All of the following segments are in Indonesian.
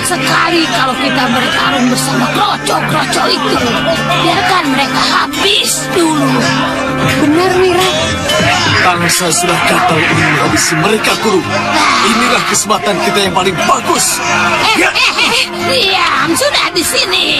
Sekali kalau kita bertarung bersama kroco-kroco itu, biarkan mereka habis dulu. Benar, Wira. Bangsa sudah gatal ingin menghabisi mereka, Guru. Inilah kesempatan kita yang paling bagus. Diam, sudah di sini.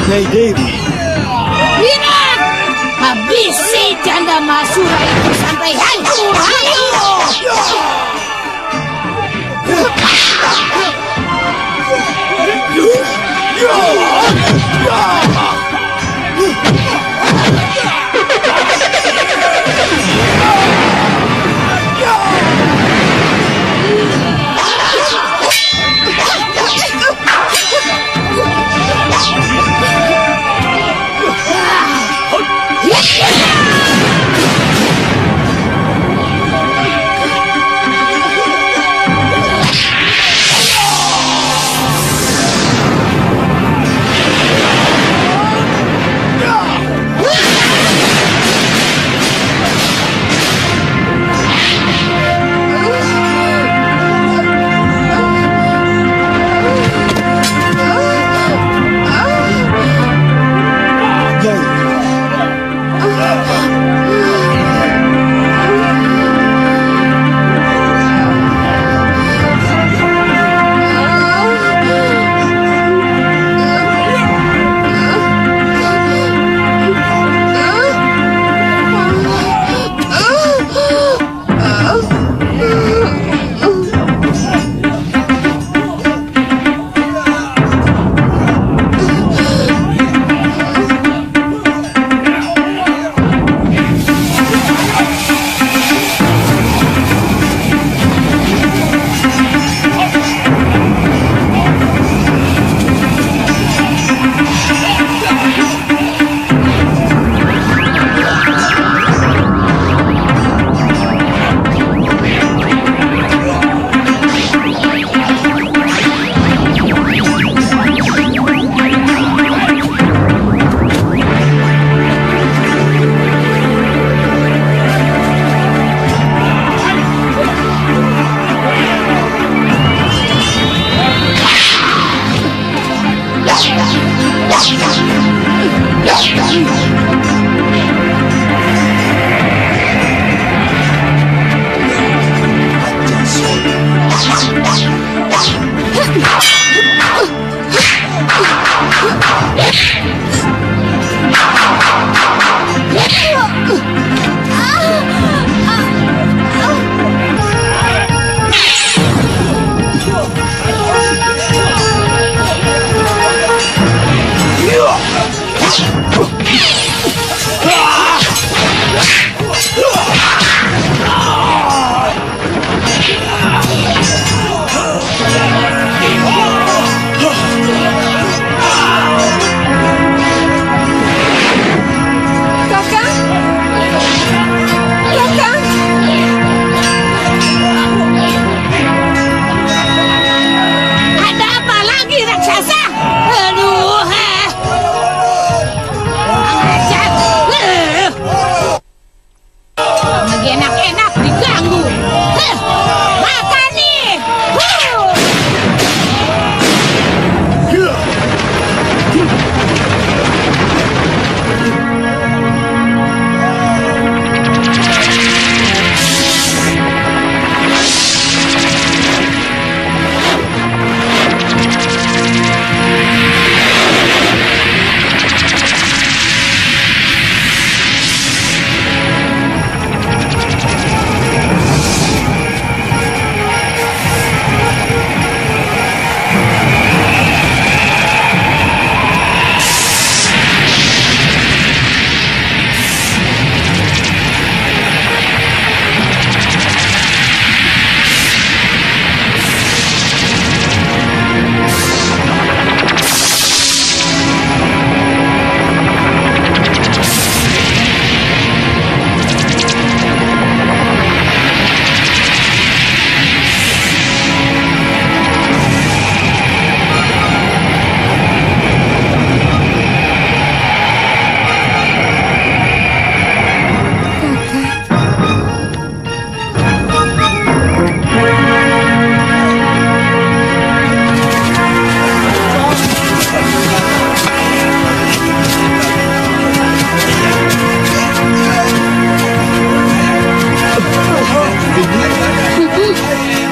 Nyai Dewi. Wira, Habisi janda Masura itu sampai hancur. Ayo!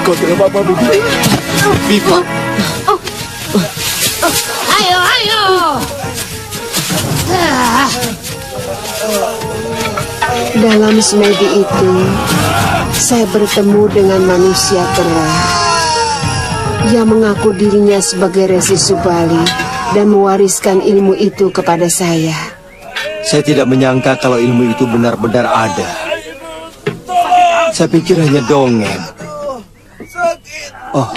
Kau tidak apa-apa, Bibi? Viva. Ayo, ayo. Dalam semedi itu, saya bertemu dengan manusia tua yang mengaku dirinya sebagai Resi Subali dan mewariskan ilmu itu kepada saya. Saya tidak menyangka kalau ilmu itu benar-benar ada. Saya pikir hanya dongeng. Oh,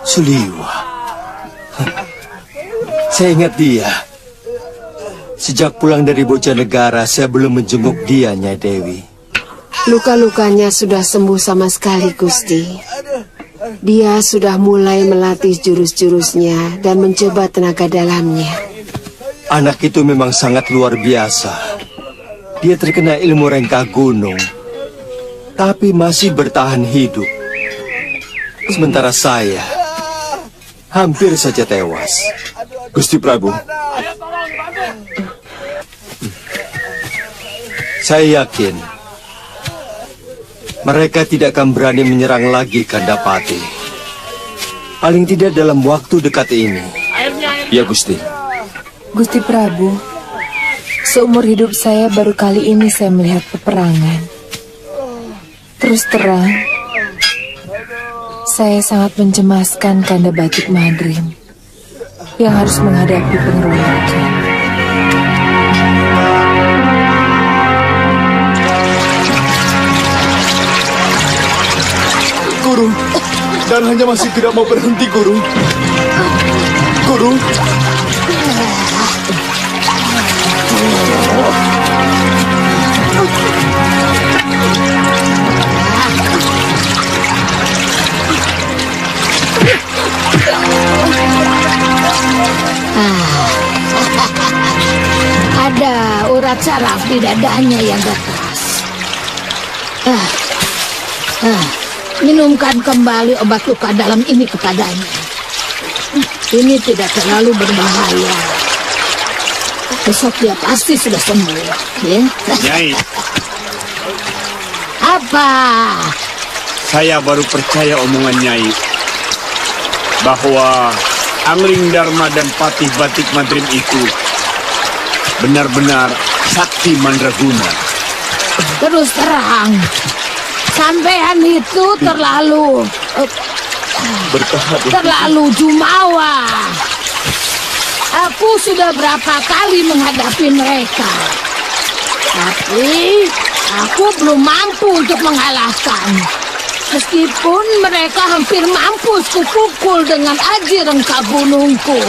Suliwa. Saya ingat dia. Sejak pulang dari Bojanegara, saya belum menjenguk dia, Nyai Dewi. Luka-lukanya sudah sembuh sama sekali, Gusti. Dia sudah mulai melatih jurus-jurusnya dan mencoba tenaga dalamnya. Anak itu memang sangat luar biasa. Dia terkena ilmu rengkah gunung, tapi masih bertahan hidup. Sementara saya hampir saja tewas. Gusti Prabu, saya yakin mereka tidak akan berani menyerang lagi Kandapati. Paling tidak dalam waktu dekat ini. ya Gusti. Gusti Prabu, seumur hidup saya baru kali ini saya melihat peperangan. Terus terang, saya sangat mencemaskan Kanda Batik Madrim yang harus menghadapi pengeroyokan. Guru, dan hanya masih tidak mau berhenti, Guru. Guru. Ada urat saraf di dadanya yang keras. Minumkan kembali obat luka dalam ini kepadanya. Ini tidak terlalu berbahaya. Besok dia pasti sudah sembuh. Ya? Nyai, Apa? saya baru percaya omongan Nyai bahwa Angling Dharma dan Patih Batik Madrim itu benar-benar sakti mandraguna. Terus terang, sampean itu terlalu jumawa. Aku sudah berapa kali menghadapi mereka, tapi aku belum mampu untuk mengalahkan. Meskipun mereka hampir mampus kupukul dengan aji rengka gunungku.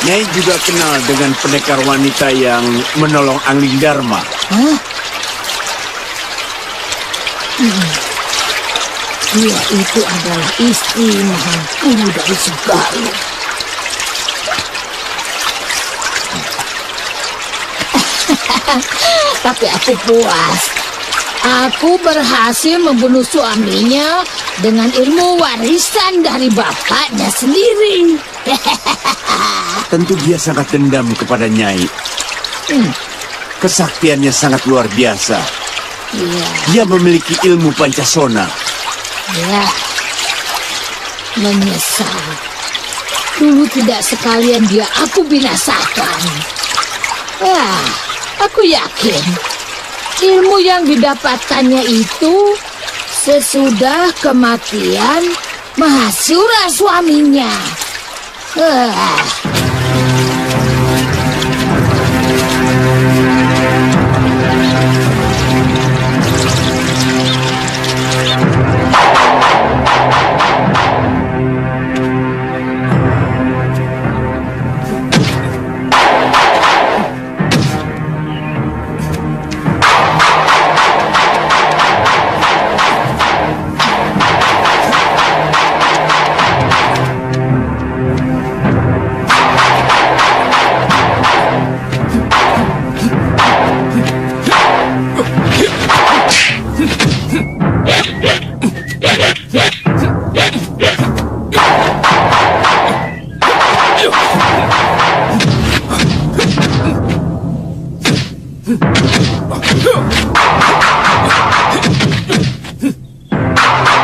Nyai juga kenal dengan pendekar wanita yang menolong Angling Dharma. Hah? Dia itu adalah istri Mahangkuru dari Segalu. Tapi aku puas. Aku berhasil membunuh suaminya dengan ilmu warisan dari bapaknya sendiri. Tentu dia sangat dendam kepada Nyai. Kesaktiannya sangat luar biasa. Iya, Dia memiliki ilmu Pancasona. ya. Menyesal. Dulu tidak sekalian dia aku binasakan. Aku yakin ilmu yang didapatkannya itu sesudah kematian Mahasura suaminya.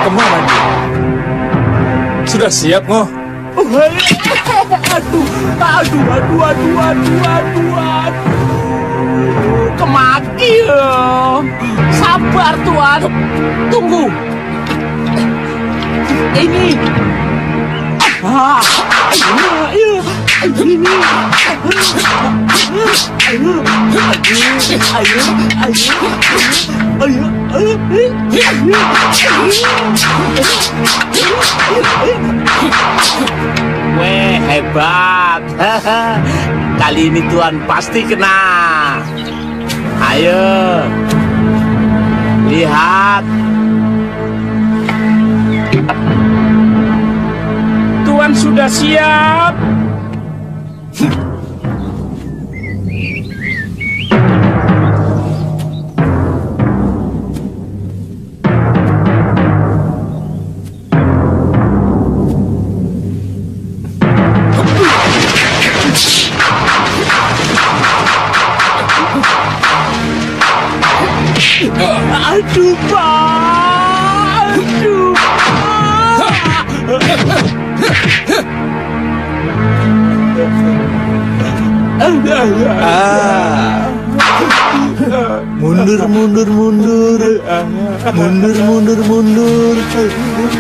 Kemana dia? Sudah siap, Ngoh? Aduh. Kemaki ya. Sabar Tuan. Tunggu. Ini. Ini. Weh, hebat. Kali ini Tuan pasti kena. Ayo. Lihat. Tuan sudah siap. Aduh, Pak. Aduh,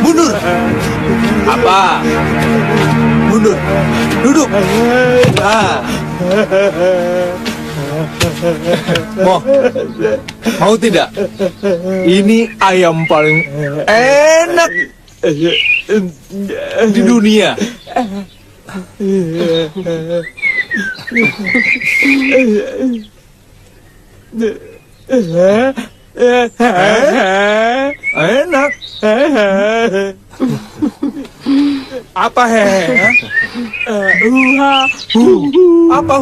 Mundur. Apa? Mundur. Duduk. Mau tidak? Ini ayam paling enak di dunia. Enak. Apa Apa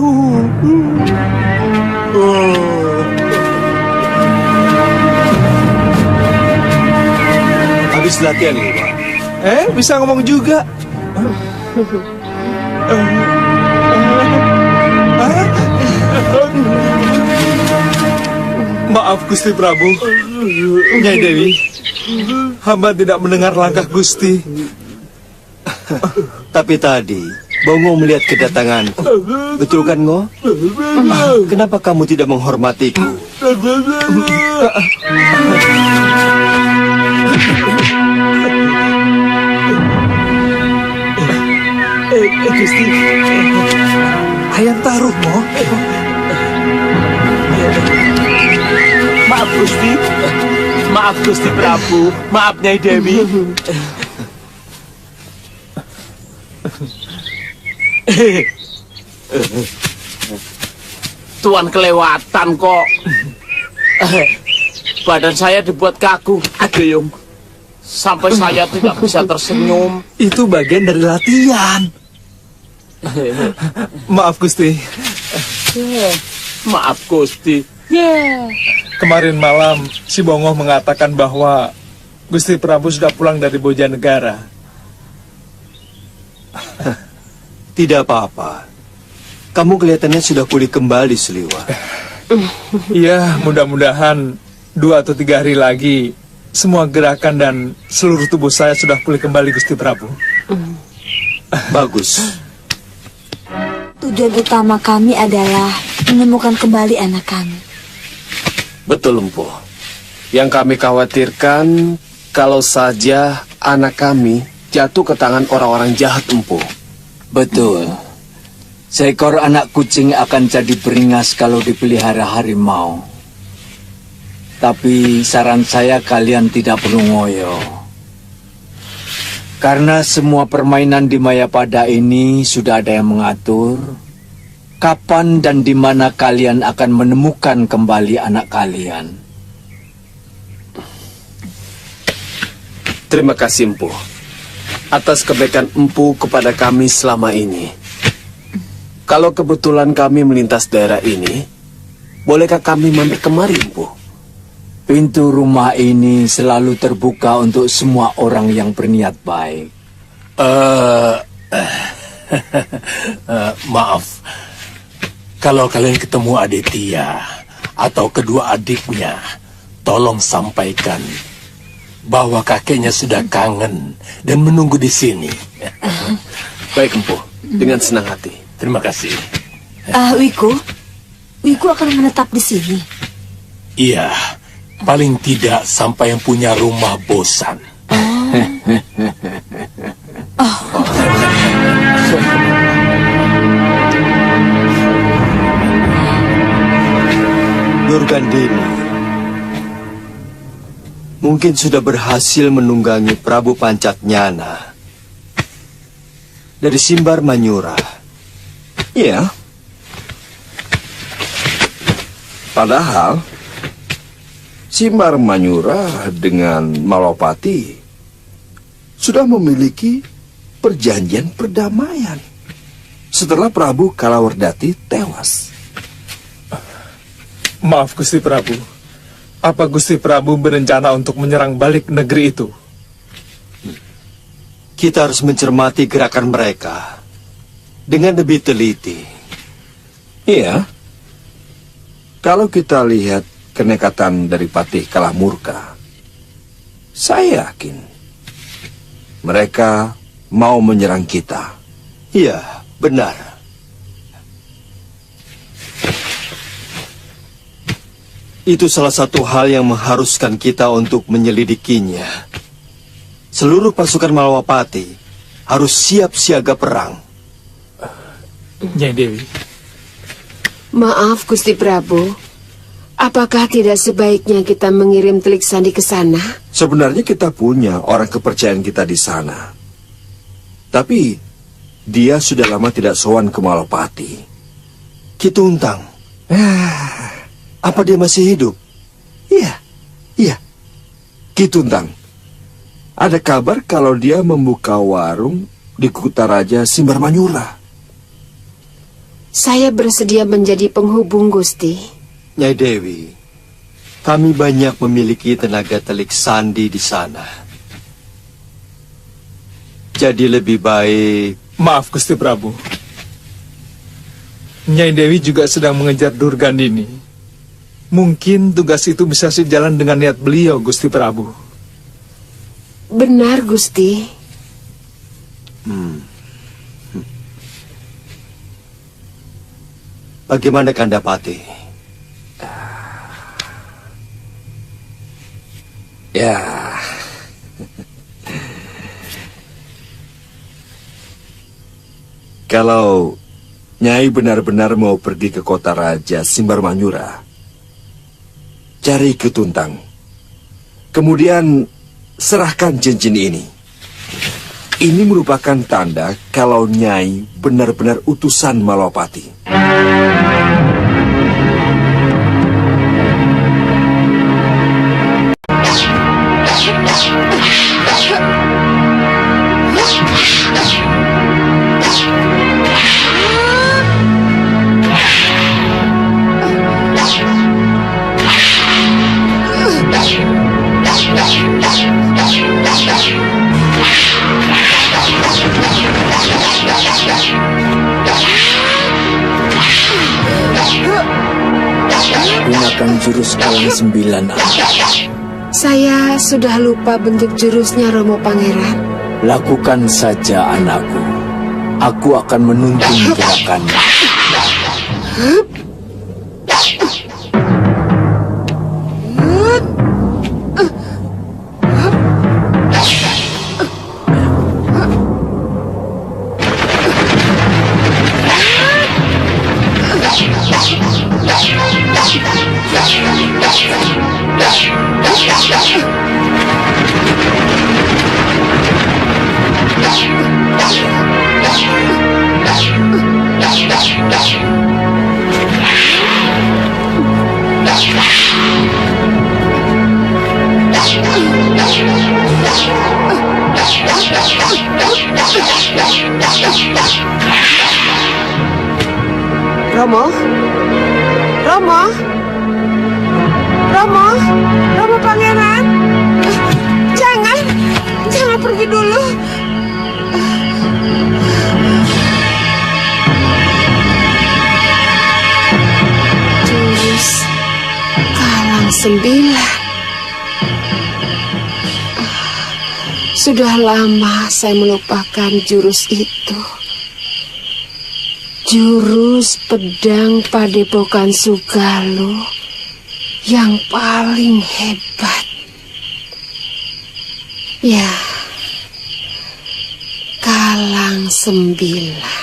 Habis latihan ini, Pak. Bisa ngomong juga. Maaf Gusti Prabu. Nyai Dewi, hamba tidak mendengar langkah Gusti. Tapi tadi Bongo melihat kedatangan. Betul kan, Ngo? Kenapa kamu tidak menghormatiku? Gusti, ayam taruh, Mo. maaf Gusti. Maaf Gusti Prabu. Maaf Nyai Dewi. Tuan kelewatan kok. Badan saya dibuat kaku, Ageyung. Sampai saya tidak bisa tersenyum. Itu bagian dari latihan. Maaf Gusti. Maaf Gusti. Kemarin malam si Bongo mengatakan bahwa Gusti Prabu sudah pulang dari Bojanegara. Tidak apa-apa. Kamu kelihatannya sudah pulih kembali, Sliwa. Iya, mudah-mudahan 2 atau 3 hari lagi semua gerakan dan seluruh tubuh saya sudah pulih kembali, Gusti Prabu. Bagus. Tujuan utama kami adalah menemukan kembali anak kami. Betul, Empu. Yang kami khawatirkan kalau saja anak kami jatuh ke tangan orang-orang jahat, Empu. Betul. Seekor anak kucing akan jadi beringas kalau dipelihara harimau. Tapi saran saya kalian tidak perlu ngoyo. Karena semua permainan di Mayapada ini sudah ada yang mengatur kapan dan di mana kalian akan menemukan kembali anak kalian. Terima kasih, Empu, atas kebaikan Empu kepada kami selama ini. Kalau kebetulan kami melintas daerah ini, bolehkah kami mampir kemari, Empu? Pintu rumah ini selalu terbuka untuk semua orang yang berniat baik. Maaf, kalau kalian ketemu Aditya atau kedua adiknya, tolong sampaikan bahwa kakeknya sudah kangen dan menunggu di sini. Baik, Empu. Dengan senang hati. Terima kasih. Wiku akan menetap di sini. Iya, paling tidak sampai yang punya rumah bosan. Durgandini mungkin sudah berhasil menunggangi Prabu Pancatnyana dari Simbar Manyura. Iya. Padahal Simbar Manyura dengan Malopati sudah memiliki perjanjian perdamaian setelah Prabu Kalawardhati tewas. Maaf Gusti Prabu. Apa Gusti Prabu berencana untuk menyerang balik negeri itu? Kita harus mencermati gerakan mereka dengan lebih teliti. Iya. Kalau kita lihat kenekatan dari Patih Kalamurka, saya yakin mereka mau menyerang kita. Iya, benar. Itu salah satu hal yang mengharuskan kita untuk menyelidikinya. Seluruh pasukan Malawapati harus siap siaga perang. Nyai Dewi. Maaf, Gusti Prabu. Apakah tidak sebaiknya kita mengirim Telik Sandi ke sana? Sebenarnya kita punya orang kepercayaan kita di sana. Tapi dia sudah lama tidak sowan ke Malopati. Kituntang. Apa dia masih hidup? Iya. Kituntang. Ada kabar kalau dia membuka warung di Kutaraja Simbar Manyura. Saya bersedia menjadi penghubung, Gusti. Nyai Dewi, kami banyak memiliki tenaga Telik Sandi di sana. Jadi lebih baik... Maaf Gusti Prabu. Nyai Dewi juga sedang mengejar Durgandini. Mungkin tugas itu bisa sejalan dengan niat beliau, Gusti Prabu. Benar, Gusti. Bagaimana Kandapati? Ya. Kalau Nyai benar-benar mau pergi ke kota Raja Simbar Manyura, cari Kituntang. Kemudian serahkan cincin ini. Ini merupakan tanda kalau Nyai benar-benar utusan Malopati. Gunakan jurus Alang 9 anak. Saya sudah lupa bentuk jurusnya, Romo Pangeran. Lakukan saja anakku. Aku akan menuntun gerakannya. Romo? Romo? Romo? Romo Pangeran? Jangan pergi dulu. Jurus Alang 9. Sudah lama saya melupakan jurus itu. Jurus pedang Padepokan Sugaluh yang paling hebat. Ya, Kalang Sembilan.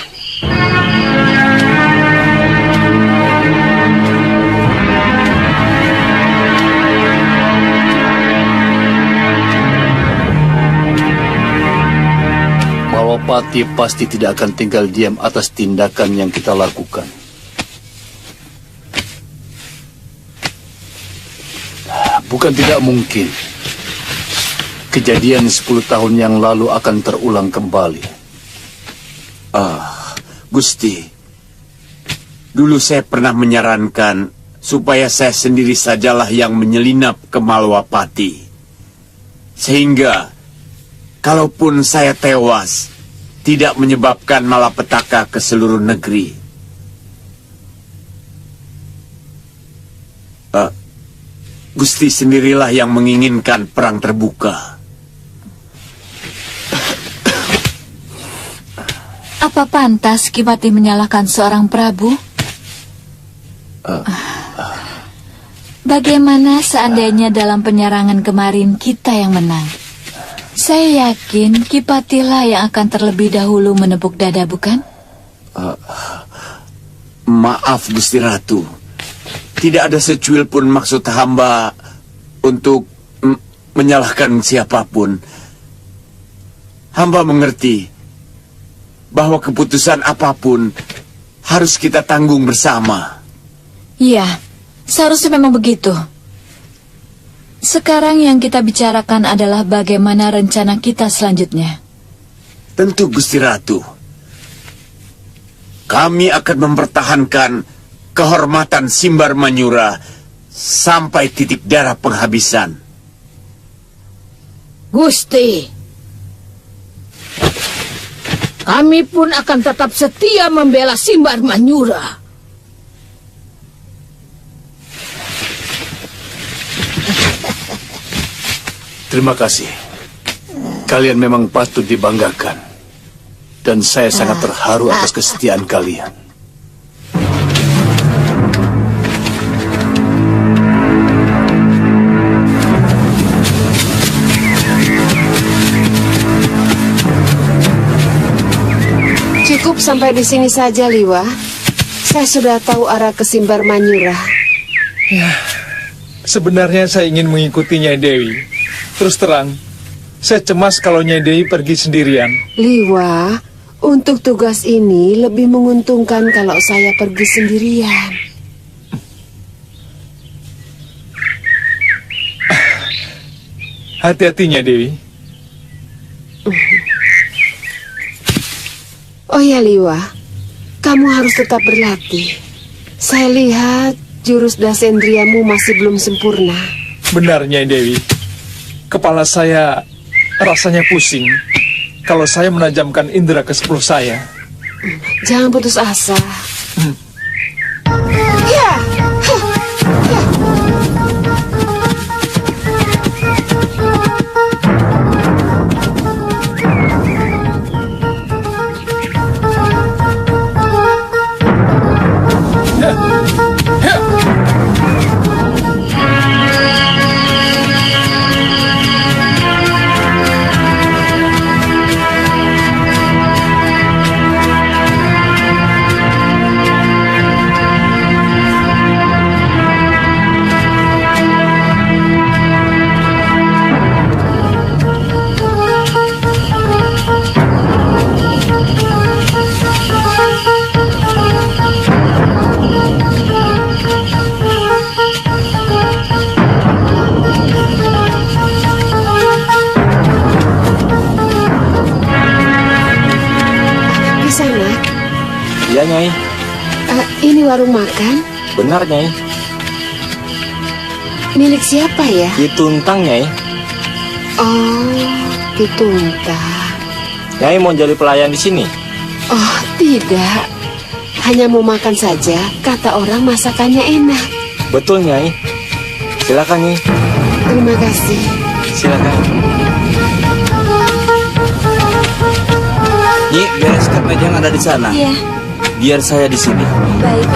Malwapati pasti tidak akan tinggal diam atas tindakan yang kita lakukan. Bukan tidak mungkin kejadian 10 tahun yang lalu akan terulang kembali. Gusti, dulu saya pernah menyarankan supaya saya sendiri sajalah yang menyelinap ke Malwapati. Sehingga, kalaupun saya tewas, tidak menyebabkan malapetaka ke seluruh negeri. Gusti sendirilah yang menginginkan perang terbuka. Apa pantas Ki Pati menyalahkan seorang Prabu? Bagaimana seandainya dalam penyerangan kemarin kita yang menang? Saya yakin Ki Patilah yang akan terlebih dahulu menepuk dada, bukan? Maaf Gusti Ratu, tidak ada secuil pun maksud hamba untuk menyalahkan siapapun. Hamba mengerti bahwa keputusan apapun harus kita tanggung bersama. Iya, seharusnya memang begitu. Sekarang yang kita bicarakan adalah bagaimana rencana kita selanjutnya. Tentu Gusti Ratu, kami akan mempertahankan kehormatan Simbar Manyura sampai titik darah penghabisan. Gusti, kami pun akan tetap setia membela Simbar Manyura. Terima kasih. Kalian memang patut dibanggakan. Dan saya sangat terharu atas kesetiaan kalian. Cukup sampai di sini saja, Liwa. Saya sudah tahu arah ke Simbar Manyura. Ya, sebenarnya saya ingin mengikuti Nyai Dewi. Terus terang, saya cemas kalau Nyai Dewi pergi sendirian. Liwa, untuk tugas ini lebih menguntungkan kalau saya pergi sendirian. Hati-hati Nyai Dewi. Oh ya Liwa, kamu harus tetap berlatih. Saya lihat jurus dasendriamu masih belum sempurna. Benar Nyai Dewi. Kepala saya rasanya pusing kalau saya menajamkan indera ke-10 saya. Jangan putus asa. Ya. Iya, Nyai. Ini warung makan? Benar, Nyai. Milik siapa ya? Ki Tuntang, Nyai. Oh, Ki Tuntang. Nyai mau jadi pelayan di sini? Oh, tidak. Hanya mau makan saja, kata orang masakannya enak. Betul, Nyai. Silakan, Nyai. Terima kasih. Silakan. angkat meja yang ada di sana. Iya. Biar saya di sini. Baik.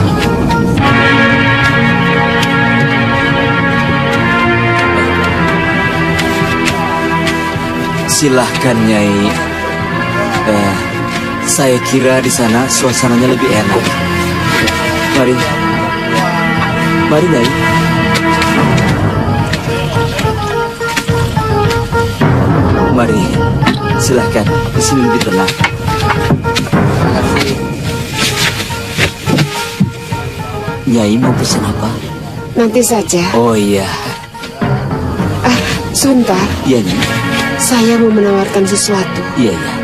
Silahkan Nyai. Saya kira di sana suasananya lebih enak. Mari. Mari Nyai. Mari. Silahkan. Di sini lebih tenang. Nyai mau pesan apa? Nanti saja. Oh iya. Sebentar. Iya Nyai. Saya mau menawarkan sesuatu. Iya iya.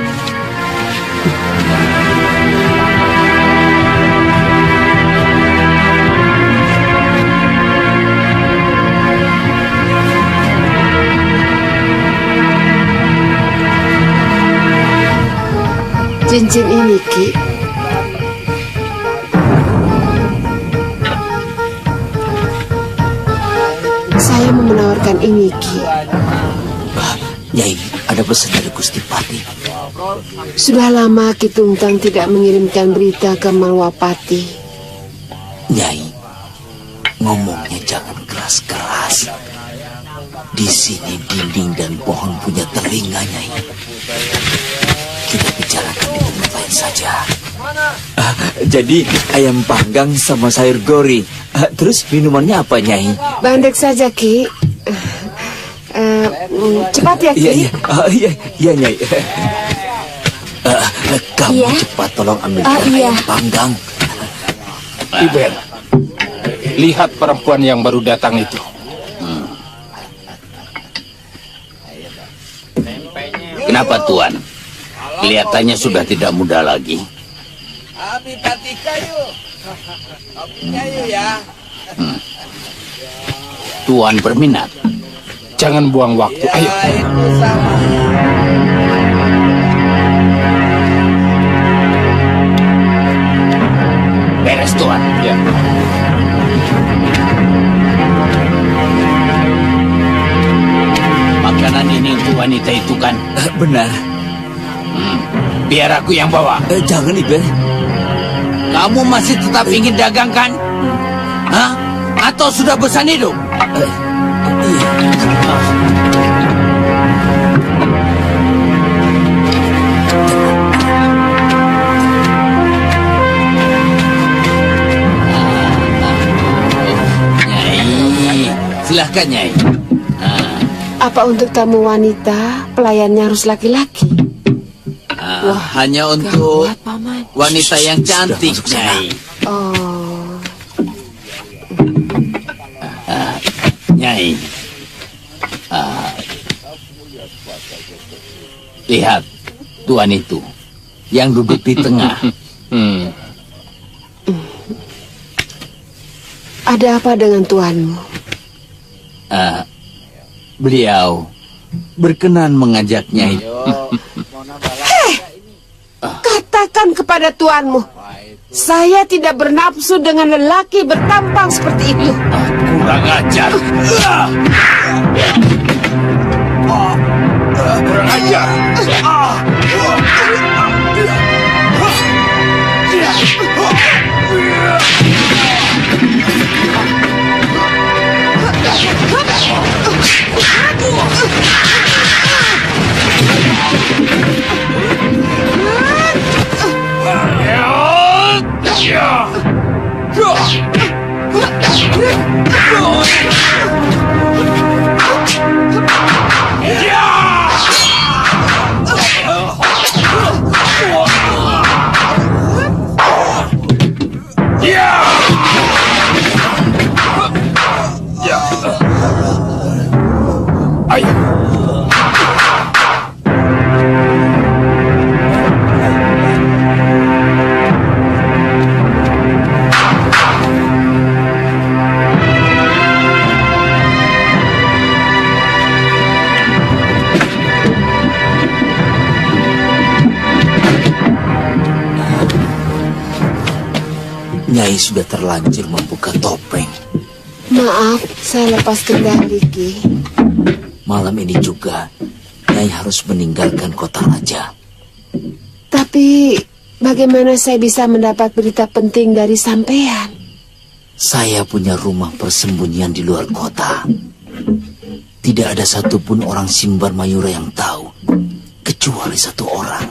Cincin ini, Ki. Saya mau menawarkan ini, Ki. Nyai, ada pesan dari Gusti Pati. Sudah lama Ki Tungtang tidak mengirimkan berita ke Malwapati. Nyai, ngomongnya jangan keras-keras. Di sini dinding dan pohon punya telinga, Nyai. Kita bicarakan di tempat lain saja. Jadi ayam panggang sama sayur gori. Terus minumannya apa, Nyai? Bandek saja, Ki. Cepat ya, Ki. Iya, Nyai. Kamu cepat tolong ambilkan ayam panggang. Iben, lihat perempuan yang baru datang itu. Kenapa Tuan? Kelihatannya sudah tidak muda lagi. Tuan berminat. Jangan buang waktu, ayo. Beres Tuan. Ya. Makanan ini untuk wanita itu kan? Benar. Biar aku yang bawa. Jangan, Iben. Kamu masih tetap ingin dagang kan? Hah? Atau sudah bosan hidup? Nyai, silahkan Nyai. Apa untuk tamu wanita, pelayannya harus laki-laki? Hanya untuk wanita yang cantik, Nyai. Oh. Nyai. Lihat, Tuan itu yang duduk di tengah. Ada apa dengan tuanmu? Beliau berkenan mengajak Nyai. Katakan kepada tuanmu, saya tidak bernafsu dengan lelaki bertampang seperti itu. Kurang ajar. Kurang ajar. Nyai sudah terlanjur membuka topeng. Maaf, saya lepas kendali, Ki. Malam ini juga Nyai harus meninggalkan kota raja. Tapi Bagaimana saya bisa mendapat berita penting dari sampean? Saya punya rumah persembunyian di luar kota. Tidak ada satupun orang Simbar Mayura yang tahu, kecuali satu orang.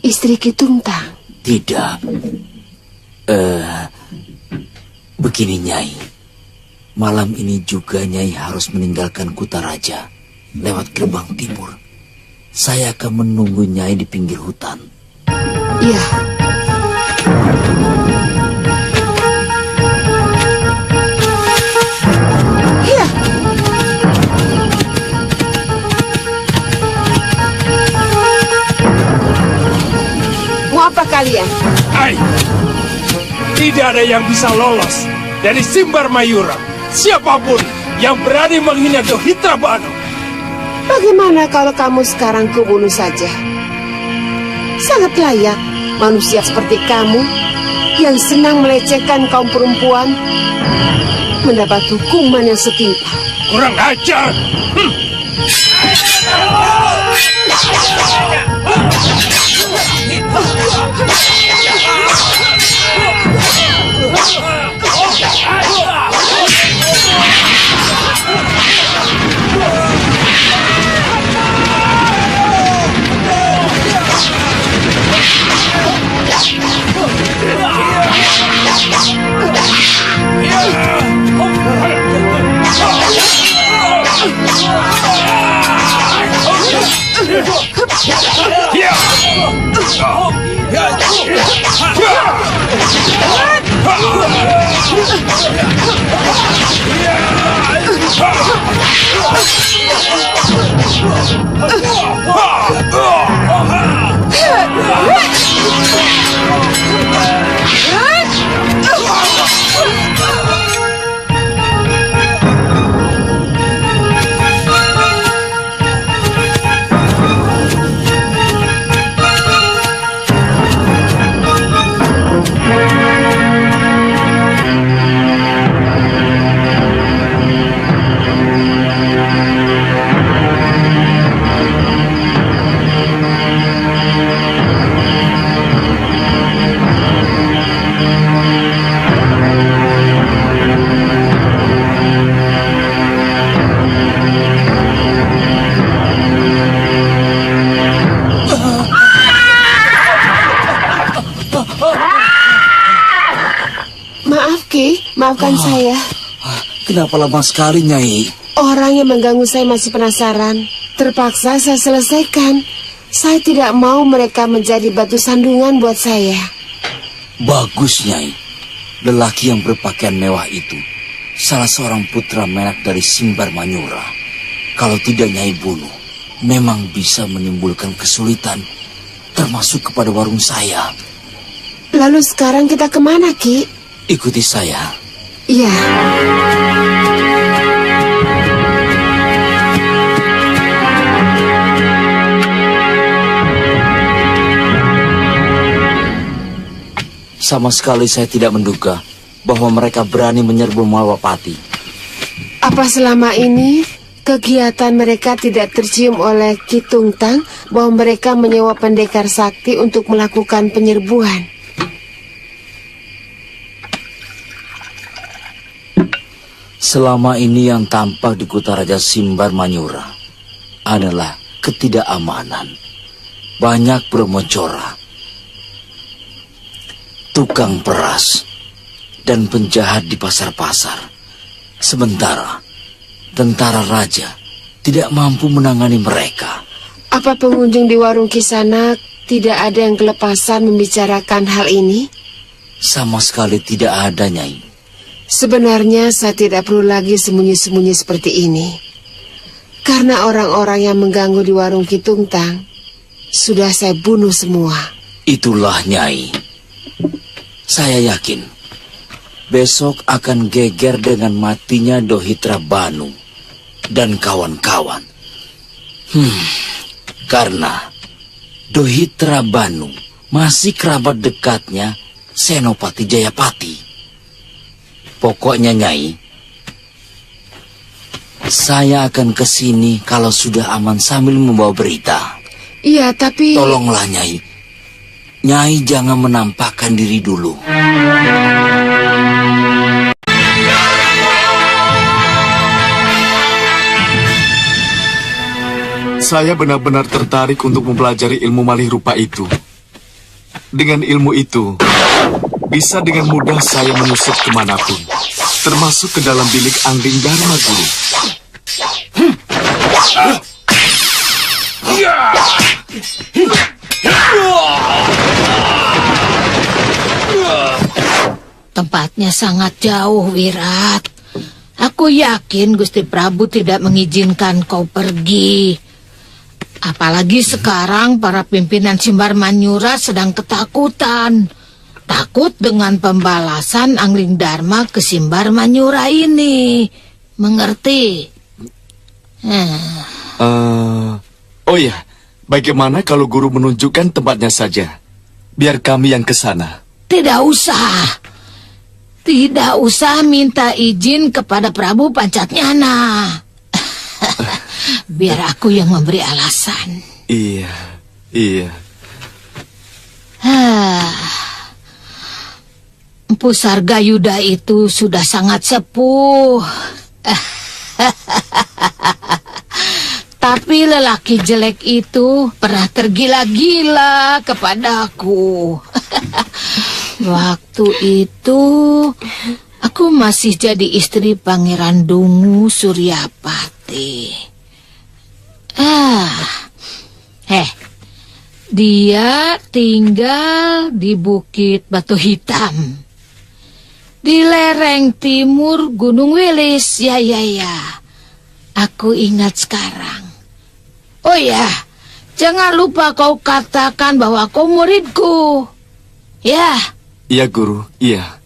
Istri Ki Tungtang? Tidak. Begini Nyai. Malam ini juga Nyai harus meninggalkan Kutaraja lewat gerbang timur. Saya akan menunggu Nyai di pinggir hutan. Iya. Iya. Mau apa kalian? Hai, tidak ada yang bisa lolos dari Simbar Mayura. Siapapun yang berani menghina Dohitra Banu. Bagaimana kalau kamu sekarang kubunuh saja? Sangat layak manusia seperti kamu yang senang melecehkan kaum perempuan mendapat hukuman yang setimpal. Kurang ajar. Maafkan saya. Kenapa lama sekali, Nyai? Orang yang mengganggu saya masih penasaran. Terpaksa saya selesaikan. Saya tidak mau mereka menjadi batu sandungan buat saya. Bagus, Nyai. Lelaki yang berpakaian mewah itu salah seorang putra menak dari Simbar Mayura. Kalau tidak Nyai bunuh, memang bisa menimbulkan kesulitan, termasuk kepada warung saya. Lalu sekarang kita kemana, Ki? Ikuti saya. Iya. Sama sekali saya tidak menduga bahwa mereka berani menyerbu Malwapati. Apa selama ini kegiatan mereka tidak tercium oleh Ki Tungtang bahwa mereka menyewa pendekar sakti untuk melakukan penyerbuan? Selama ini yang tampak di Kutaraja Simbar Mayura adalah ketidakamanan. Banyak bermocora, tukang peras, dan penjahat di pasar-pasar. Sementara tentara raja tidak mampu menangani mereka. Apa pengunjung di warung Kisanak tidak ada yang kelepasan membicarakan hal ini? Sama sekali tidak ada, Nyai. Sebenarnya saya tidak perlu lagi sembunyi-sembunyi seperti ini. Karena orang-orang yang mengganggu di warung Ki Tungtang sudah saya bunuh semua. Itulah, Nyai. Saya yakin besok akan geger dengan matinya Dohitra Banu dan kawan-kawan. Karena Dohitra Banu masih kerabat dekatnya Senopati Jayapati. Pokoknya, Nyai, Saya akan ke sini kalau sudah aman sambil membawa berita. Iya, tapi... Tolonglah, Nyai. Nyai jangan menampakkan diri dulu. Saya benar-benar tertarik untuk mempelajari ilmu malih rupa itu. Dengan ilmu itu, bisa dengan mudah saya menyusup kemanapun, termasuk ke dalam bilik Angling Dharma Guru. Tempatnya sangat jauh, Wirat. Aku yakin Gusti Prabu tidak mengizinkan kau pergi. Apalagi sekarang para pimpinan Simbar Manyura sedang ketakutan. Takut dengan pembalasan Angling Dharma ke Simbar Manyura ini. Mengerti? Oh ya, bagaimana kalau guru menunjukkan tempatnya saja? Biar kami yang ke sana. Tidak usah. Tidak usah minta izin kepada Prabu Pancatnyana. Biar aku yang memberi alasan. Iya. Empu Sargayuda itu sudah sangat sepuh. Tapi lelaki jelek itu pernah tergila-gila kepadaku. Waktu itu aku masih jadi istri Pangeran Dungu Suryapati. Dia tinggal di Bukit Batu Hitam, di lereng timur Gunung Wilis. Ya. Aku ingat sekarang. Oh ya, jangan lupa kau katakan bahwa kau muridku. Ya. Iya, Guru. Iya.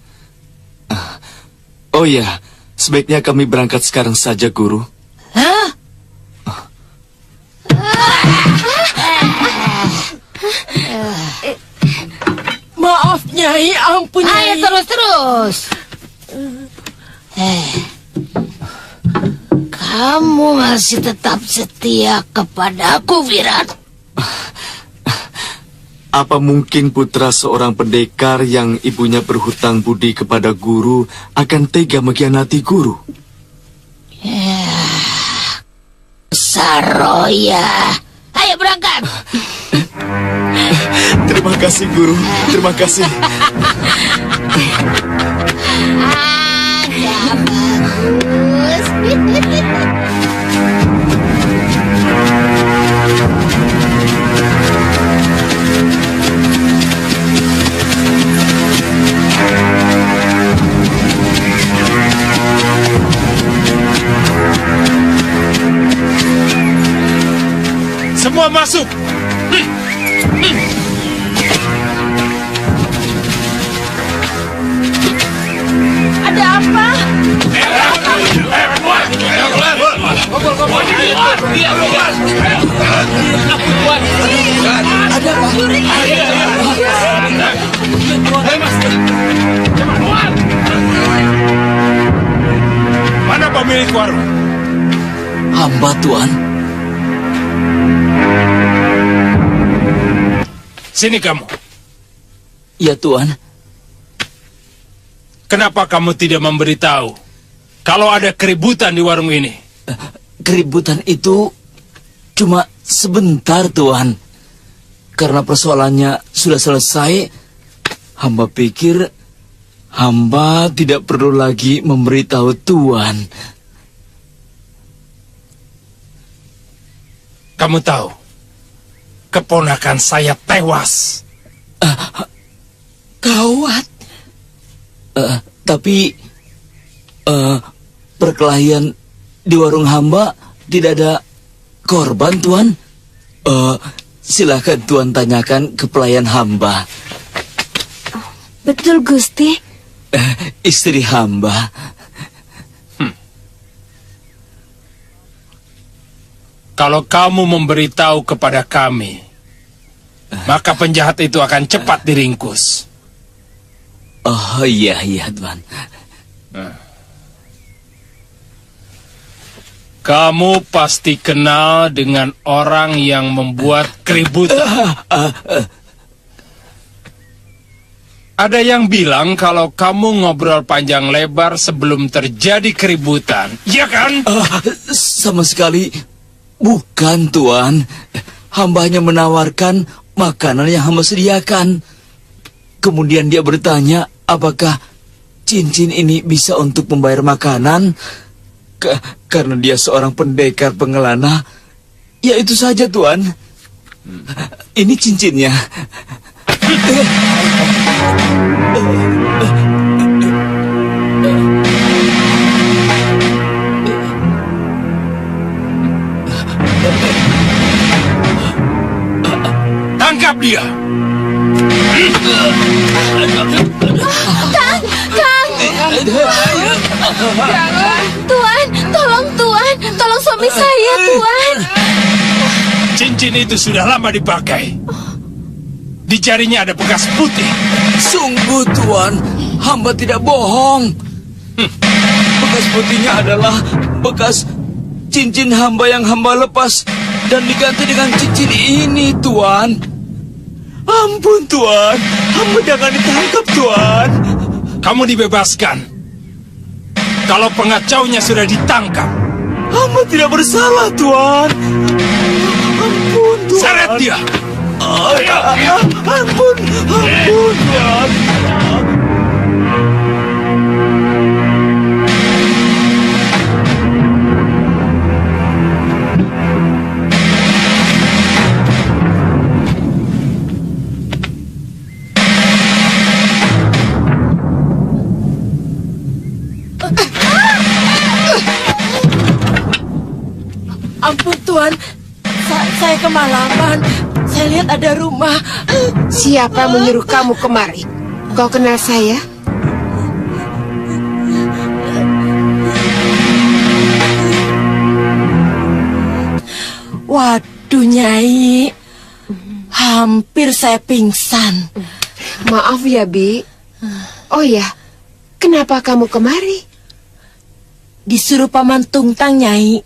Oh ya, sebaiknya kami berangkat sekarang saja, Guru. Hah? Maaf, Nyai. Ampun, Nyai. Ayo terus. Kamu masih tetap setia kepadaku, Wirat? Apa mungkin putra seorang pendekar yang ibunya berhutang budi kepada guru akan tega mengkhianati guru? Saroya. Ayo berangkat. Terima kasih, Guru. Terima kasih. Bagus. Semua masuk. Ada apa? Ada Mana pemilik warung? hamba, Tuan. Sini kamu. Ya, Tuan. Kenapa kamu tidak memberitahu kalau ada keributan di warung ini? Keributan itu cuma sebentar, Tuan. Karena persoalannya sudah selesai, hamba pikir hamba tidak perlu lagi memberitahu Tuan. Kamu tahu, keponakan saya tewas. Gawat. Tapi perkelahian di warung hamba tidak ada korban, Tuan. Silakan Tuan tanyakan ke pelayan hamba. Betul, Gusti. Istri hamba. Kalau kamu memberitahu kepada kami, maka penjahat itu akan cepat diringkus. Oh iya, Tuan. Kamu pasti kenal dengan orang yang membuat keributan. Ada yang bilang kalau kamu ngobrol panjang lebar sebelum terjadi keributan, ya kan? Sama sekali bukan, Tuan. Hamba hanya menawarkan makanan yang hamba sediakan. Kemudian dia bertanya apakah cincin ini bisa untuk membayar makanan. Karena dia seorang pendekar pengelana. Ya itu saja, Tuan. Ini cincinnya. Tangkap dia. Kang! Tuan, tolong suami saya, Tuan. Cincin itu sudah lama dipakai. Di jarinya ada bekas putih. Sungguh, Tuan, hamba tidak bohong. Bekas putihnya adalah bekas cincin hamba yang hamba lepas dan diganti dengan cincin ini, Tuan. Ampun, Tuan. Hamba jangan ditangkap, Tuan. Kamu dibebaskan. Kalau pengacaunya sudah ditangkap. Hamba tidak bersalah, Tuan. Ampun, Tuan. Seret dia. Ampun, Tuan. Ampun, Tuan. Saya kemalaman. Saya lihat ada rumah. Siapa menyuruh kamu kemari? Kau kenal saya? Waduh, Nyai. Hampir saya pingsan. Maaf ya, Bi. Oh ya, kenapa kamu kemari? Disuruh Paman Tungtang, Nyai.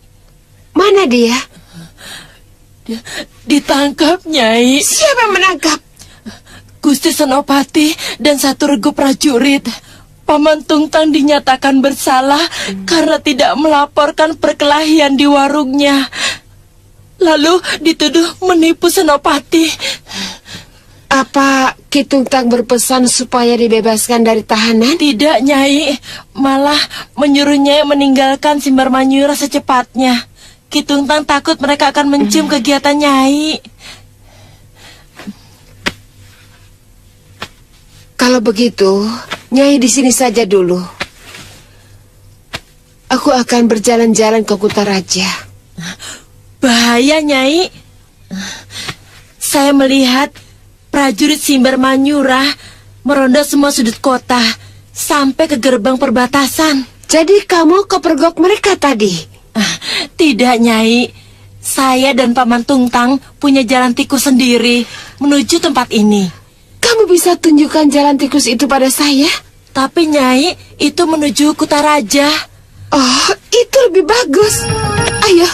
Mana dia? Ditangkap, Nyai. Siapa yang menangkap? Gusti Senopati dan satu regu prajurit. Paman Tungtang dinyatakan bersalah karena tidak melaporkan perkelahian di warungnya. Lalu dituduh menipu Senopati. Apa Ki Tungtang berpesan supaya dibebaskan dari tahanan? Tidak, Nyai. Malah menyuruh Nyai meninggalkan Simbar Manyura secepatnya. Ki Tungtang takut mereka akan mencium kegiatan Nyai. Kalau begitu, Nyai di sini saja dulu. Aku akan berjalan-jalan ke Kutaraja. Bahaya, Nyai. Saya melihat prajurit Simbar Manyura meronda semua sudut kota sampai ke gerbang perbatasan. Jadi kamu kepergok mereka tadi? Tidak, Nyai. Saya dan Paman Tungtang punya jalan tikus sendiri menuju tempat ini. Kamu bisa tunjukkan jalan tikus itu pada saya? Tapi, Nyai, itu menuju Kutaraja. Oh, itu lebih bagus. Ayo.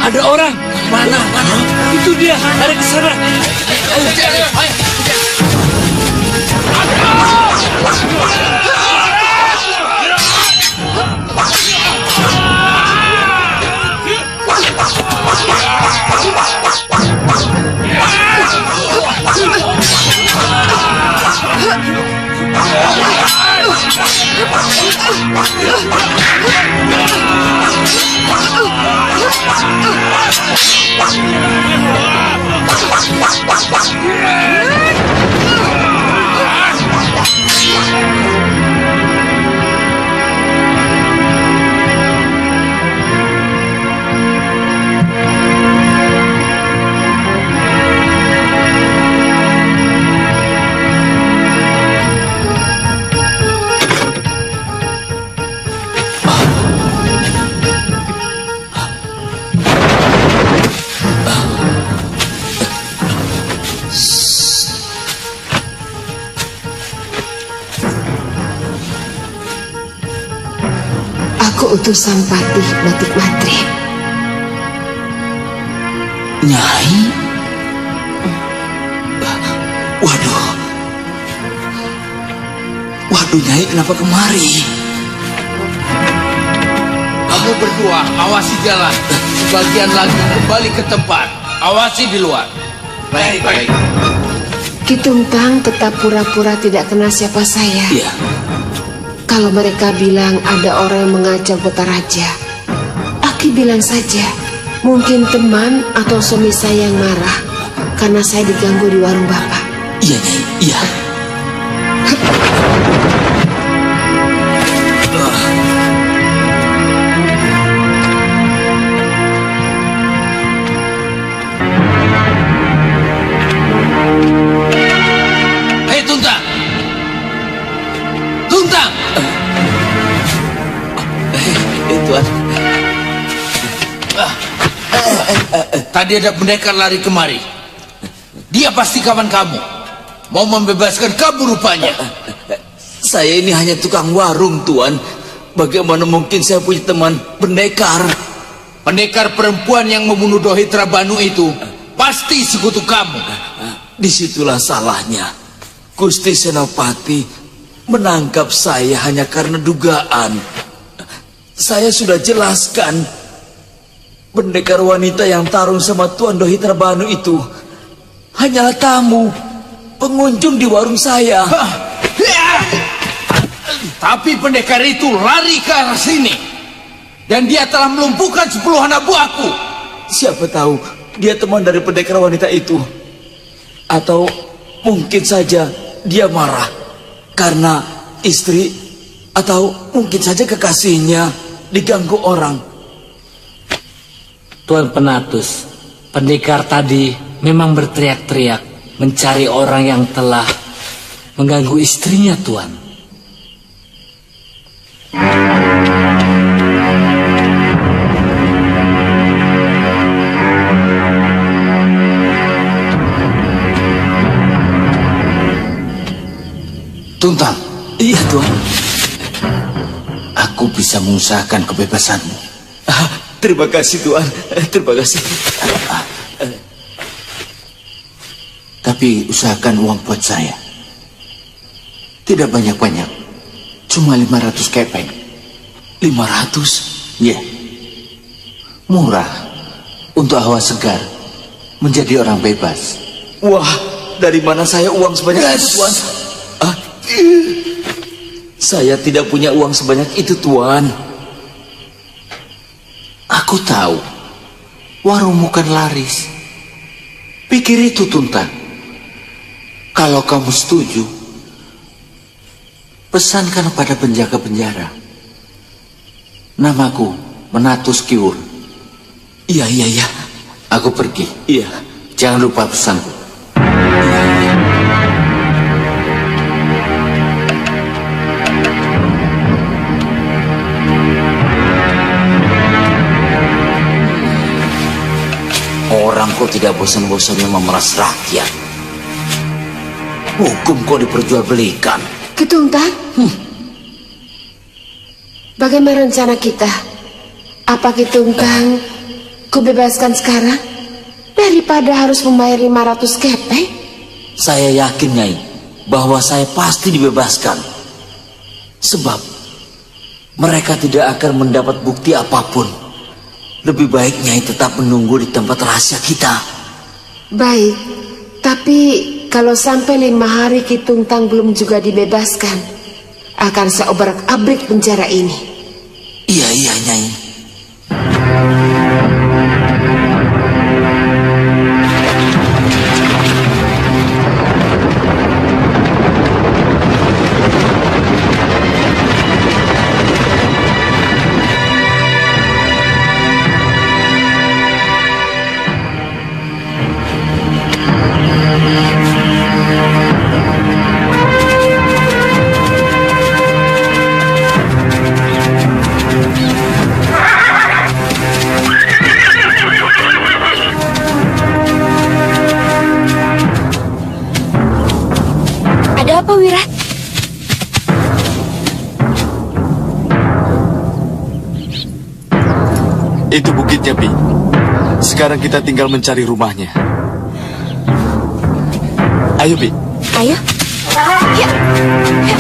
Ada orang. Mana? Itu dia. Ada di sana. Aku utusan Patih Batik Mantri. Nyai? Waduh. Waduh, Nyai kenapa kemari? Kamu berdua awasi jalan. Sebagian lagi kembali ke tempat. Awasi di luar. Baik. Ki Tungtang tetap pura-pura tidak kenal siapa saya. Iya. Kalau mereka bilang ada orang yang mengajak Potaraja, Aki bilang saja, mungkin teman atau suami saya yang marah karena saya diganggu di warung Bapak. Iya, Nyai, iya. Hei Tuntang! Tuntang! Tuan. Tadi ada pendekar lari kemari. Dia pasti kawan kamu. Mau membebaskan kamu rupanya. Saya ini hanya tukang warung, Tuan. Bagaimana mungkin saya punya teman pendekar? Pendekar perempuan yang membunuh Dohitra Banu itu pasti sekutu kamu. Disitulah salahnya. Gusti Senopati menangkap saya hanya karena dugaan. Saya sudah jelaskan, pendekar wanita yang tarung sama Tuan Dohitra Banu itu hanyalah tamu, pengunjung di warung saya. Tapi pendekar itu lari ke arah sini. Dan dia telah melumpuhkan 10 anak buahku. Siapa tahu dia teman dari pendekar wanita itu. Atau mungkin saja dia marah karena istri atau mungkin saja kekasihnya diganggu orang. Tuan Penatus, pendekar tadi memang berteriak-teriak mencari orang yang telah mengganggu istrinya, Tuan. Tuntang. Iya, Tuan. Aku bisa mengusahakan kebebasanmu. Terima kasih, Tuan. Terima kasih. Tapi usahakan uang buat saya. Tidak banyak-banyak. Cuma 500 kepeng. 500? Ya. Murah. Untuk hawa segar. Menjadi orang bebas. Wah, dari mana saya uang sebanyak itu, Tuan? Saya tidak punya uang sebanyak itu, Tuan. Aku tahu. Warungmu kan laris. Pikir itu, Tuntang. Kalau kamu setuju, pesankan pada penjaga penjara. Namaku Menatus Kiwul. Iya. Aku pergi. Iya. Jangan lupa pesanku. Orang kok tidak bosan-bosannya memeras rakyat. Hukum kok diperjualbelikan. Ki Tungtang? Bagaimana rencana kita? Apa Ki Tungtang kubebaskan sekarang daripada harus membayar 500 kepeng? Saya yakin, Nyai, bahwa saya pasti dibebaskan. Sebab mereka tidak akan mendapat bukti apapun. Lebih baik Nyai tetap menunggu di tempat rahasia kita. Baik, tapi kalau sampai 5 hari Ki Tungtang belum juga dibebaskan, akan seobrak-abrik penjara ini. Iya, Nyai. Ada apa, Wira? Itu bukitnya, Pi. Sekarang kita tinggal mencari rumahnya. Ayo, Pi. Ayo. Ya. Ya.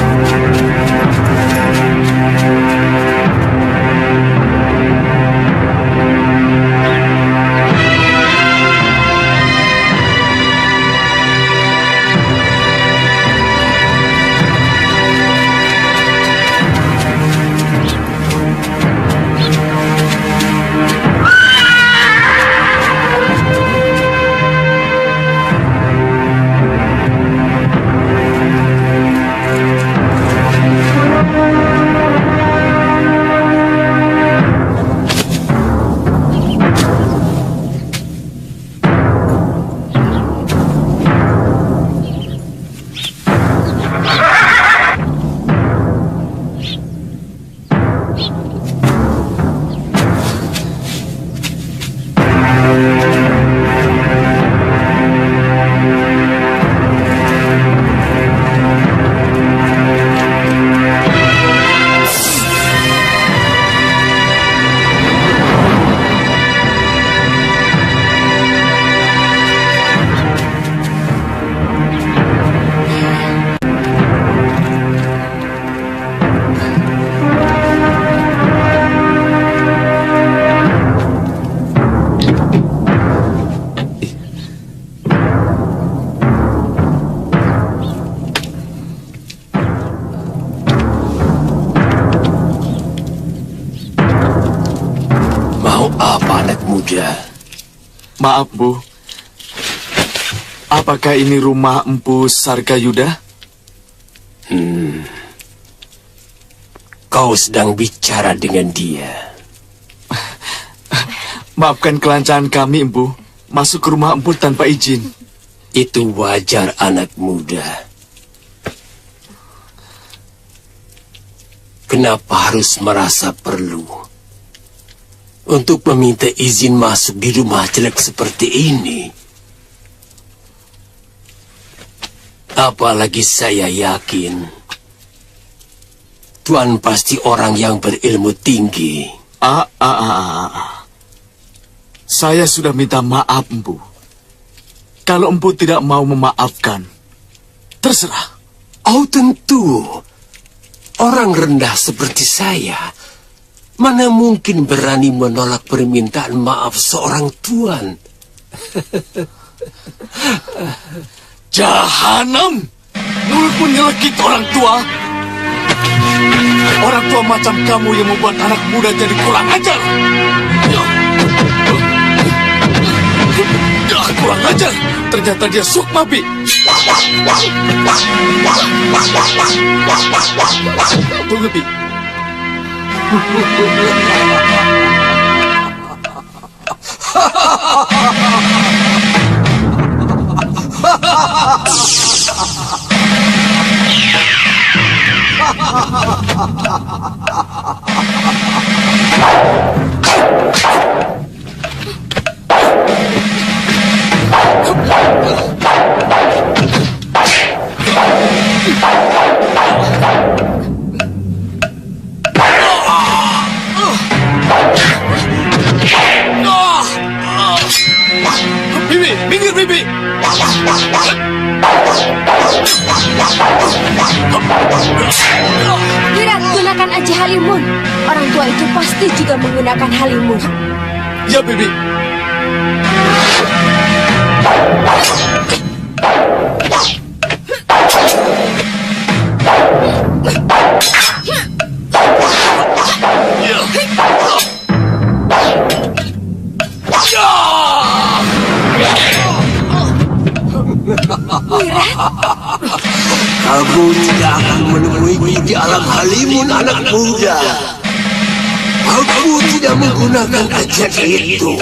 Maaf, Bu. Apakah ini rumah Empu Sargayuda? Kau sedang bicara dengan dia. Maafkan kelancaran kami, Empu. Masuk ke rumah Empu tanpa izin. Itu wajar, anak muda. Kenapa harus merasa perlu untuk meminta izin masuk di rumah jelek seperti ini? Apalagi saya yakin Tuan pasti orang yang berilmu tinggi. Saya sudah minta maaf, Empu. Kalau Empu tidak mau memaafkan, terserah. Oh, tentu. Orang rendah seperti saya mana mungkin berani menolak permintaan maaf seorang tuan? Jahanam! Mulutmu nyelekit orang tua. Orang tua macam kamu yang membuat anak muda jadi kurang ajar. Kurang ajar. Ternyata dia sukma, Pi. Tunggu, Pi. Bibi, minggir, Bibi. Wira, gunakan aja Halimun. Orang tua itu pasti juga menggunakan Halimun. Ya, Bibi. di alam Halimun anak muda. Aku tidak menggunakan ajian itu.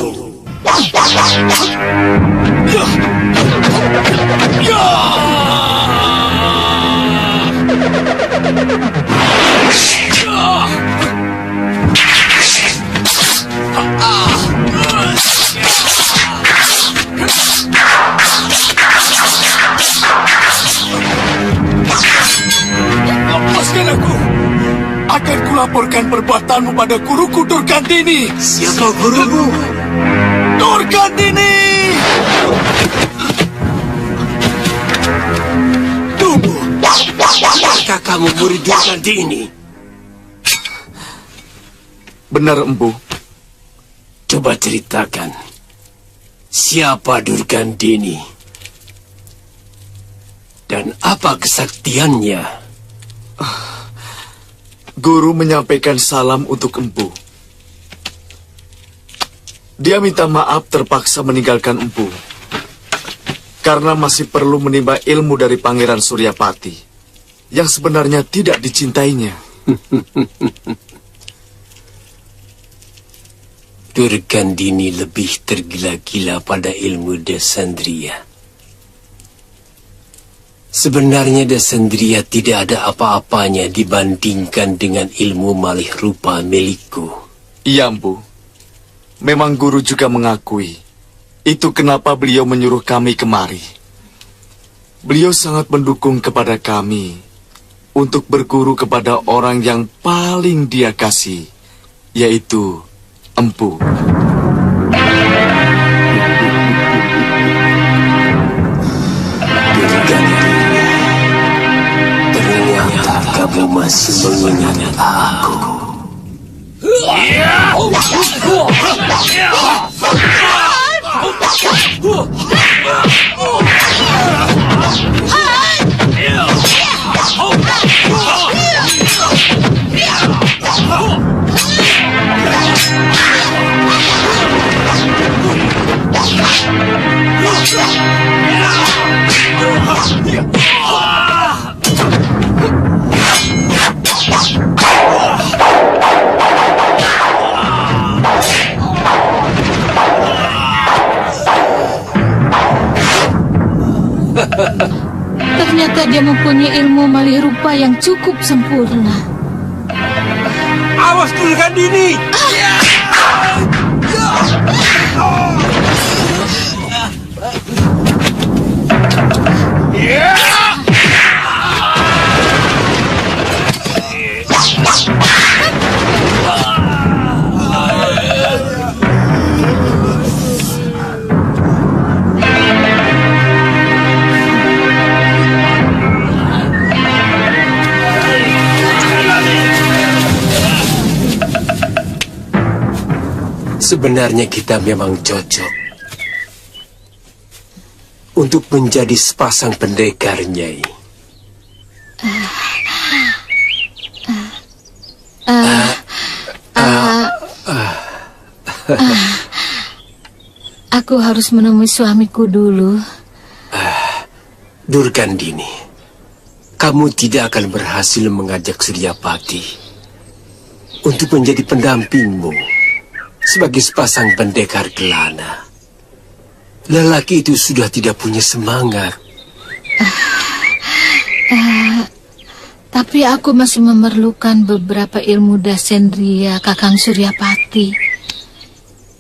Lepaskan aku. Akan kulaporkan perbuatanmu pada guruku Durgandini. Siapa gurumu? Durgandini! Tunggu. Apakah kamu murid Durgandini? Benar, Empu. Coba ceritakan. Siapa Durgandini? Dan apa kesaktiannya? Guru menyampaikan salam untuk Empu. Dia minta maaf terpaksa meninggalkan Empu karena masih perlu menimba ilmu dari Pangeran Suryapati yang sebenarnya tidak dicintainya. Durgandini lebih tergila-gila pada ilmu Desandria. Sebenarnya Desandria tidak ada apa-apanya dibandingkan dengan ilmu malih rupa milikku. Iya, Empu. Memang guru juga mengakui. Itu kenapa beliau menyuruh kami kemari. Beliau sangat mendukung kepada kami untuk berguru kepada orang yang paling dia kasih, yaitu Empu. Ternyata kamu masih mengingat aku. Ternyata dia mempunyai ilmu malih rupa yang cukup sempurna. Awas Durgandini! Sebenarnya kita memang cocok untuk menjadi sepasang pendekar, Nyai. Aku harus menemui suamiku dulu. Durgandini, kamu tidak akan berhasil mengajak Suryapati untuk menjadi pendampingmu. Sebagai sepasang pendekar kelana, lelaki itu sudah tidak punya semangat. Tapi aku masih memerlukan beberapa ilmu Desandria Kakang Suryapati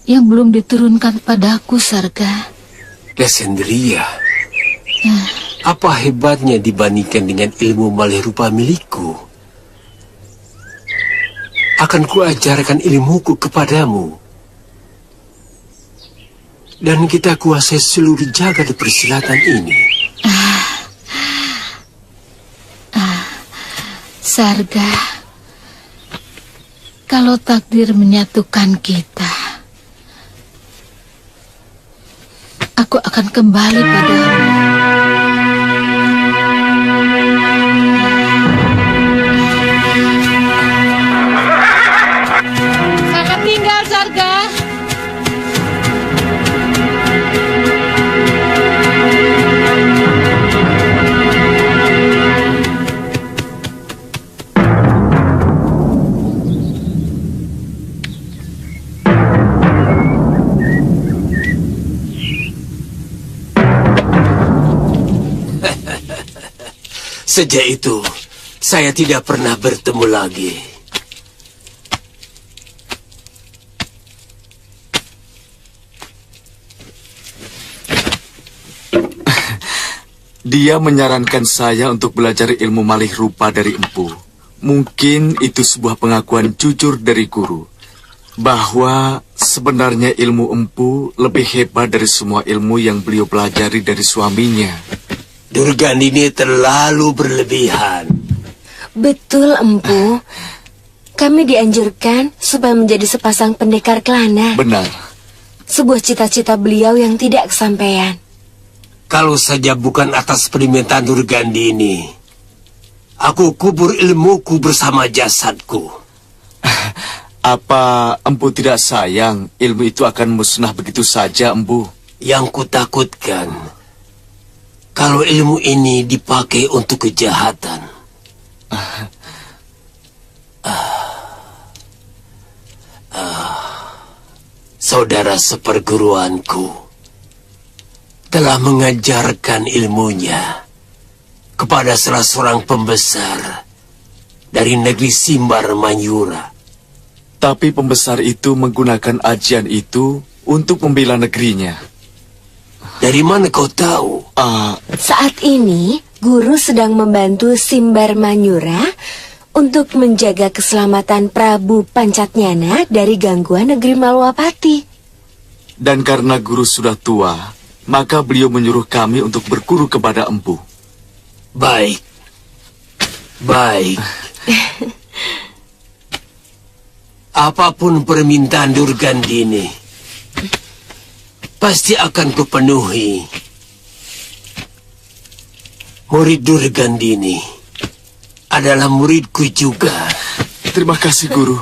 yang belum diturunkan padaku, Sarga. Desandria? Apa hebatnya dibandingkan dengan ilmu malih rupa milikku? Akan kuajarkan ilmuku kepadamu. Dan kita kuasai seluruh jagat persilatan ini. Sarga, kalau takdir menyatukan kita, aku akan kembali padamu. Selamat tinggal, Sarga. Sejak itu, saya tidak pernah bertemu lagi. Dia menyarankan saya untuk belajar ilmu malih rupa dari Empu. Mungkin itu sebuah pengakuan jujur dari guru, bahwa sebenarnya ilmu Empu lebih hebat dari semua ilmu yang beliau pelajari dari suaminya. Durgandini terlalu berlebihan. Betul, Empu. Kami dianjurkan supaya menjadi sepasang pendekar kelana. Benar. Sebuah cita-cita beliau yang tidak kesampaian. Kalau saja bukan atas permintaan Durgandini, aku kubur ilmuku bersama jasadku. Apa Empu tidak sayang ilmu itu akan musnah begitu saja, Empu? Yang kutakutkan, kalau ilmu ini dipakai untuk kejahatan. Saudara seperguruanku telah mengajarkan ilmunya kepada salah seorang pembesar dari negeri Simbar Manyura. Tapi pembesar itu menggunakan ajian itu untuk membela negerinya. Dari mana kau tahu? Saat ini, guru sedang membantu Simbar Manyura untuk menjaga keselamatan Prabu Pancatnyana dari gangguan negeri Malwapati. Dan karena guru sudah tua, maka beliau menyuruh kami untuk berguru kepada Empu. Baik. Apapun permintaan Durgandini, pasti akan kupenuhi. Murid Durgandini adalah muridku juga. Terima kasih, Guru.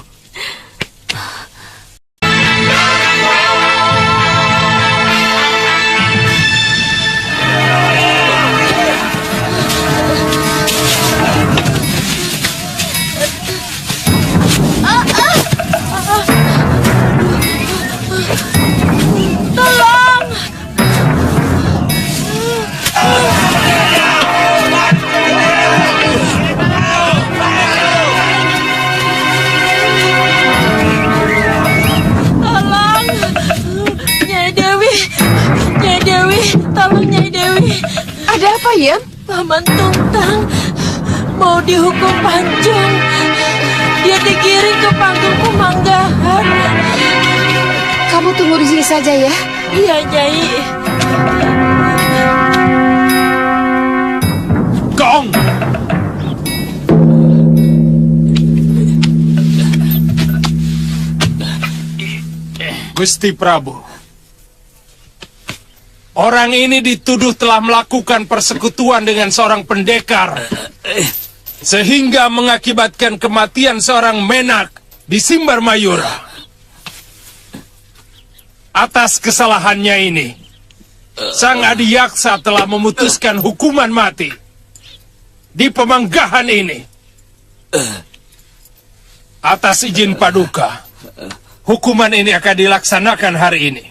Ada apa, Yem? Paman Tungtang mau dihukum pancung. Dia digiring ke panggung Kumanggahan. Kamu tunggu di sini saja ya. Iya, Nyai. Gong! Gusti Prabu, orang ini dituduh telah melakukan persekutuan dengan seorang pendekar, sehingga mengakibatkan kematian seorang menak di Simbar Mayura. Atas kesalahannya ini, Sang Adiyaksa telah memutuskan hukuman mati di Pemanggahan ini. Atas izin Paduka, hukuman ini akan dilaksanakan hari ini.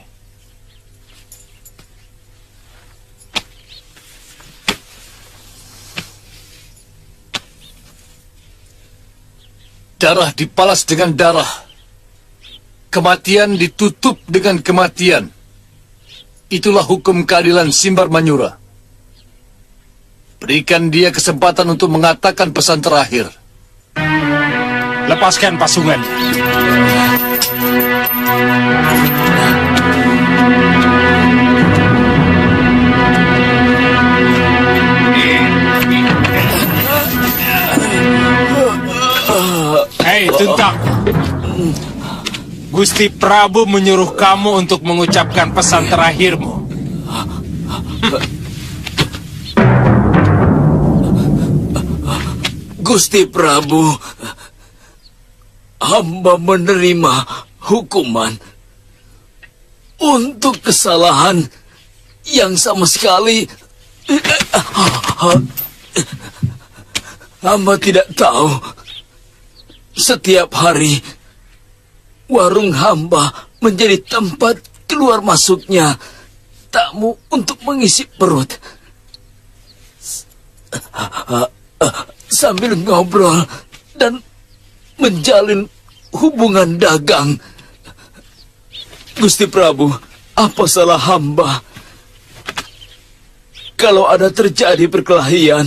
Darah dibalas dengan darah. Kematian ditutup dengan kematian. Itulah hukum keadilan Simbar Manyura. Berikan dia kesempatan untuk mengatakan pesan terakhir. Lepaskan pasungannya. Hei, Tuntang. Gusti Prabu menyuruh kamu untuk mengucapkan pesan terakhirmu. Gusti Prabu, hamba menerima hukuman untuk kesalahan yang sama sekali hamba tidak tahu. Setiap hari warung hamba menjadi tempat keluar masuknya tamu untuk mengisi perut. sambil ngobrol dan menjalin hubungan dagang. Gusti Prabu, apa salah hamba kalau ada terjadi perkelahian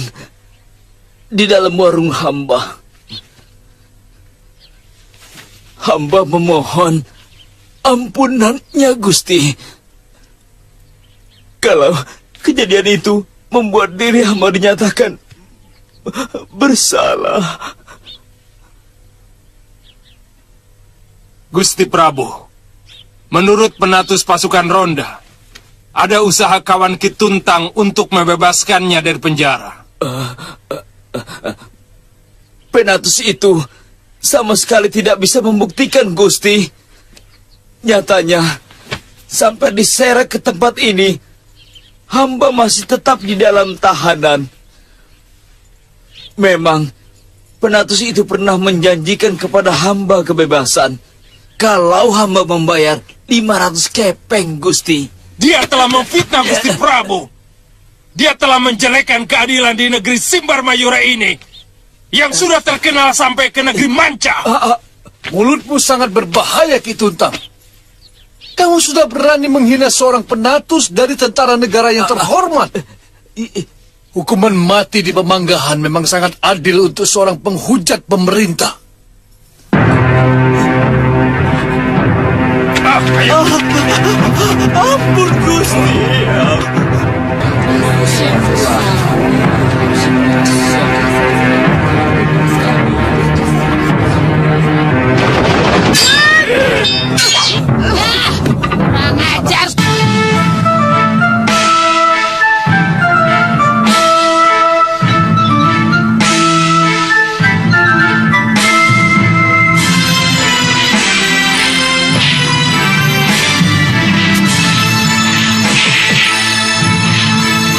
di dalam warung hamba? Hamba memohon ampunannya, Gusti. Kalau kejadian itu membuat diri hamba dinyatakan bersalah. Gusti Prabu, menurut penatus pasukan ronda, ada usaha kawan Ki Tuntang untuk membebaskannya dari penjara. Penatus itu sama sekali tidak bisa membuktikan, Gusti. Nyatanya, sampai diseret ke tempat ini, hamba masih tetap di dalam tahanan. Memang, penatus itu pernah menjanjikan kepada hamba kebebasan kalau hamba membayar 500 kepeng, Gusti. Dia telah memfitnah Gusti Prabu. Dia telah menjelekkan keadilan di negeri Simbar Mayura ini, yang sudah terkenal sampai ke negeri Manca. Mulutmu sangat berbahaya, Ki Tuntang. Kamu sudah berani menghina seorang penatus dari tentara negara yang terhormat. Hukuman mati di Pemanggahan memang sangat adil untuk seorang penghujat pemerintah. Ampun, Gusti.